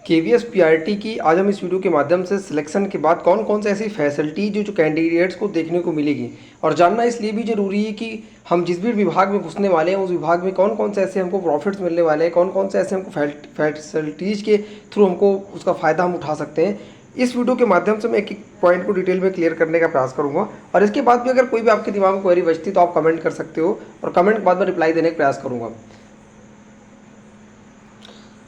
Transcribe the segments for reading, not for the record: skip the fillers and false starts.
KVS PRT की आज हम इस वीडियो के माध्यम से सिलेक्शन के बाद कौन कौन से ऐसी फैसिलिटी जो कैंडिडेट्स को देखने को मिलेगी और जानना इसलिए भी ज़रूरी है कि हम जिस भी विभाग में घुसने वाले हैं उस विभाग में कौन कौन से ऐसे हमको प्रॉफिट्स मिलने वाले हैं, कौन कौन से ऐसे हमको फैसिलिटीज़ के थ्रू हमको उसका फ़ायदा हम उठा सकते हैं। इस वीडियो के माध्यम से मैं एक एक पॉइंट को डिटेल में क्लियर करने का प्रयास करूंगा और इसके बाद भी अगर कोई भी आपके दिमाग में क्वेरी बचती तो आप कमेंट कर सकते हो और कमेंट के बाद में रिप्लाई देने का प्रयास करूंगा।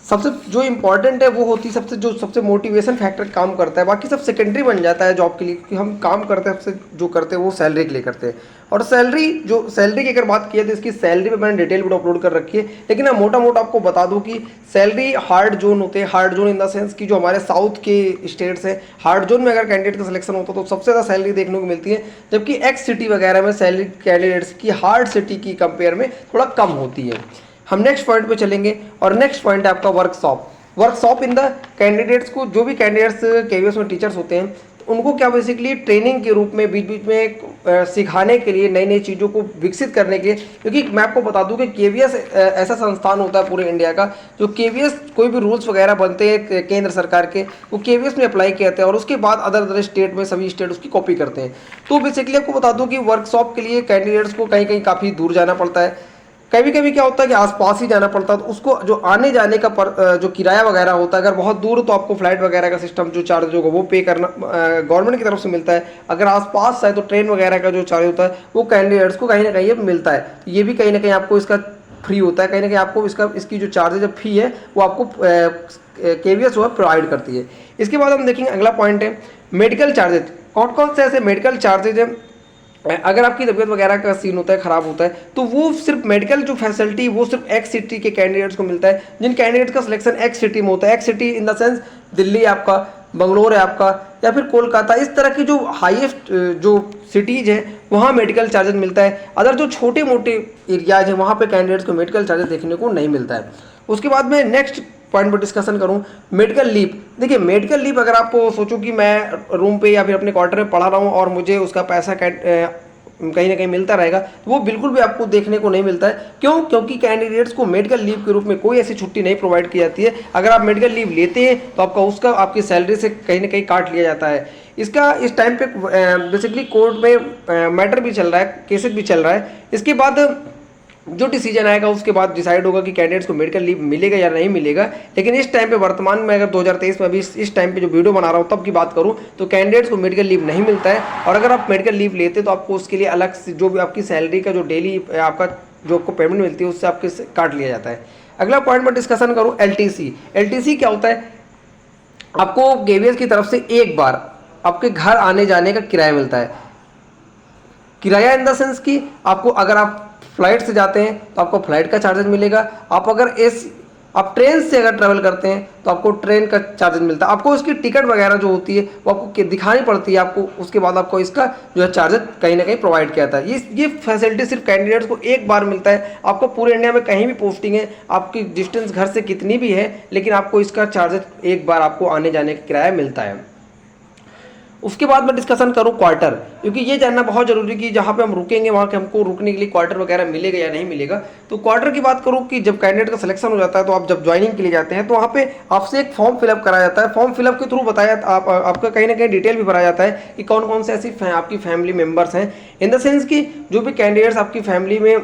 सबसे जो इम्पॉर्टेंट है वो होती है सबसे मोटिवेशन फैक्टर काम करता है, बाकी सब सेकेंडरी बन जाता है जॉब के लिए कि हम काम करते हैं सबसे जो करते हैं वो सैलरी के लिए करते हैं। और सैलरी की अगर बात किया तो इसकी सैलरी पे मैंने डिटेल वीडियो अपलोड कर रखी है, लेकिन मैं मोटा मोटा आपको बता दूं कि सैलरी हार्ड जोन होते हैं, hard zone in the sense कि जो हमारे साउथ के स्टेट्स हैं हार्ड जोन में अगर कैंडिडेट का सिलेक्शन होता है तो सबसे ज़्यादा सैलरी देखने को मिलती है, जबकि एक्स सिटी वगैरह में सैलरी कैंडिडेट्स की हार्ड सिटी की कंपेयर में थोड़ा कम होती है। हम नेक्स्ट पॉइंट पे चलेंगे और नेक्स्ट पॉइंट है आपका वर्कशॉप इन द कैंडिडेट्स को, जो भी कैंडिडेट्स केवीएस में टीचर्स होते हैं उनको क्या बेसिकली ट्रेनिंग के रूप में बीच बीच में सिखाने के लिए, नई नई चीज़ों को विकसित करने के लिए, क्योंकि मैं आपको बता दूं कि केवीएस ऐसा संस्थान होता है पूरे इंडिया का जो केवीएस कोई भी रूल्स वगैरह बनते हैं केंद्र सरकार के वो केवीएस में अप्लाई किए जाते हैं और उसके बाद अदर स्टेट में सभी स्टेट उसकी कॉपी करते हैं। तो बेसिकली आपको बता दूँ कि वर्कशॉप के लिए कैंडिडेट्स को कहीं कहीं काफ़ी दूर जाना पड़ता है, कभी कभी क्या होता है कि आसपास ही जाना पड़ता है, तो उसको जो आने जाने का जो किराया वगैरह होता है अगर बहुत दूर तो आपको फ्लाइट वगैरह का सिस्टम जो चार्ज होगा वो पे करना गवर्नमेंट की तरफ से मिलता है। अगर आसपास है तो ट्रेन वगैरह का जो चार्ज होता है वो कैंडिडेट्स को कहीं ना कहीं मिलता है, तो ये भी कहीं ना कहीं आपको इसका फ्री होता है, कहीं ना कहीं आपको इसकी जो चार्जेज फी है वो आपको केवीएस जो है प्रोवाइड करती है। इसके बाद हम देखेंगे अगला पॉइंट है मेडिकल चार्जेज। कौन कौन से ऐसे मेडिकल चार्जेज हैं अगर आपकी तबीयत वगैरह का सीन होता है, ख़राब होता है, तो वो सिर्फ मेडिकल जो फैसिलिटी वो सिर्फ एक्स सिटी के कैंडिडेट्स को मिलता है, जिन कैंडिडेट्स का सिलेक्शन एक्स सिटी में होता है। X city in the sense Delhi है आपका, बंगलोर है आपका, या फिर कोलकाता, इस तरह की जो हाईएस्ट जो सिटीज़ हैं वहाँ मेडिकल चार्जेस मिलता है। अदर जो छोटे मोटे एरियाज हैं वहाँ पे कैंडिडेट्स को मेडिकल चार्जेस देखने को नहीं मिलता है। उसके बाद में नेक्स्ट पॉइंट पर डिस्कशन करूं मेडिकल लीव। देखिए मेडिकल लीव अगर आप सोचो कि मैं रूम पे या फिर अपने क्वार्टर में पढ़ा रहा हूं और मुझे उसका पैसा कहीं ना कहीं मिलता रहेगा तो वो बिल्कुल भी आपको देखने को नहीं मिलता है। क्यों? क्योंकि कैंडिडेट्स को मेडिकल लीव के रूप में कोई ऐसी छुट्टी नहीं प्रोवाइड की जाती है। अगर आप मेडिकल लीव लेते हैं तो आपकी सैलरी से कहीं ना कहीं काट लिया जाता है। इसका इस टाइम पे बेसिकली कोर्ट में मैटर भी चल रहा है, केसेस भी चल रहा है। इसके बाद जो डिसीजन आएगा उसके बाद डिसाइड होगा कि कैंडिडेट्स को मेडिकल लीव मिलेगा या नहीं मिलेगा। लेकिन इस टाइम पे वर्तमान में अगर 2023 में अभी इस टाइम पे जो वीडियो बना रहा हूँ तब की बात करूँ तो कैंडिडेट्स को मेडिकल लीव नहीं मिलता है, और अगर आप मेडिकल लीव लेते तो आपको उसके लिए अलग से जो भी आपकी सैलरी का जो डेली आपका जो आपको पेमेंट मिलती है उससे आपके काट लिया जाता है। अगला पॉइंट में डिस्कशन करूँ एलटीसी क्या होता है? आपको केवीएस की तरफ से एक बार आपके घर आने जाने का किराया मिलता है। किराया इन द सेंस कि आपको अगर आप फ्लाइट से जाते हैं तो आपको फ्लाइट का चार्जेस मिलेगा, आप ट्रेन से अगर ट्रैवल करते हैं तो आपको ट्रेन का चार्जेस मिलता है। आपको उसकी टिकट वगैरह जो होती है वो आपको दिखानी पड़ती है आपको, उसके बाद आपको इसका जो है चार्जेस कहीं ना कहीं प्रोवाइड किया जाता है। ये फैसिलिटी सिर्फ कैंडिडेट्स को एक बार मिलता है। आपको पूरे इंडिया में कहीं भी पोस्टिंग है, आपकी डिस्टेंस घर से कितनी भी है, लेकिन आपको इसका चार्जेस एक बार आपको आने जाने का किराया मिलता है। उसके बाद मैं डिस्कशन करूं क्वार्टर, क्योंकि ये जानना बहुत जरूरी है कि जहाँ पे हम रुकेंगे वहाँ के हमको रुकने के लिए क्वार्टर वगैरह मिलेगा या नहीं मिलेगा। तो क्वार्टर की बात करूं कि जब कैंडिडेट का सिलेक्शन हो जाता है तो आप जब ज्वाइनिंग के लिए जाते हैं तो वहाँ पे आपसे एक फॉर्म फिलअप कराया जाता है। फॉर्म फिलअप के थ्रू बताया आपका कहीं ना कहीं डिटेल भी भरा जाता है कि कौन कौन से ऐसी आपकी फैमिली मेम्बर्स हैं, इन द सेंस कि जो भी कैंडिडेट्स आपकी फैमिली में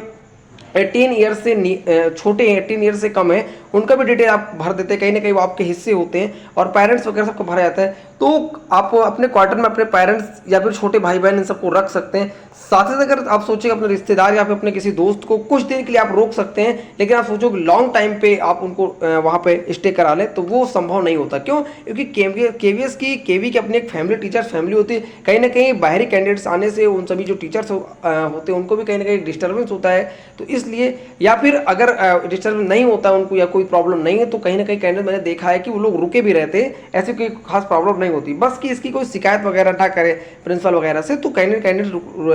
18 ईयर्स से छोटे हैं, 18 ईयर्स से कम है, उनका भी डिटेल आप भर देते हैं। कहीं ना कहीं वो आपके हिस्से होते हैं और पेरेंट्स वगैरह सबको भरा जाता है। तो आप अपने क्वार्टर में अपने पेरेंट्स या फिर छोटे भाई बहन इन सबको रख सकते हैं। साथ ही अगर आप सोचें अपने रिश्तेदार या फिर अपने किसी दोस्त को कुछ दिन के लिए आप रोक सकते हैं, लेकिन आप सोचो लॉन्ग टाइम पे आप उनको वहाँ पे स्टे करा लें तो वो संभव नहीं होता। क्यों? क्योंकि केवी की अपनी एक फैमिली, टीचर्स फैमिली होती है। कहीं ना कहीं बाहरी कैंडिडेट्स आने से उन सभी जो टीचर्स होते हैं उनको भी कहीं ना कहीं डिस्टर्बेंस होता है। तो इसलिए, या फिर अगर डिस्टर्बेंस नहीं होता है उनको या कोई प्रॉब्लम नहीं है तो कहीं ना कहीं कैंडिडेट मैंने देखा है कि वो लोग रुके भी रहते हैं, ऐसी कोई खास प्रॉब्लम नहीं होती। बस कि इसकी कोई शिकायत वगैरह ना करे प्रिंसिपल वगैरह से तो कैंडिडेट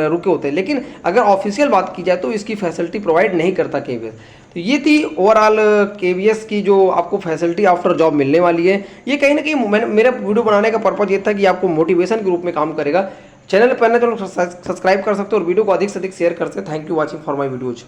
रुके होते हैं। लेकिन अगर ऑफिशियल बात की जाए तो इसकी फैसिलिटी प्रोवाइड नहीं करता केवीएस। तो ये थी ओवरऑल केवीएस की जो आपको फैसिलिटी आफ्टर जॉब मिलने वाली है। ये कहीं ना कहीं मेरा वीडियो बनाने का पर्पज ये था कि आपको मोटिवेशन के रूप में काम करेगा। चैनल पर नए तो सब्सक्राइब कर सकते हो और वीडियो को अधिक से अधिक शेयर कर सकते हैं। Thank you watching for my videos.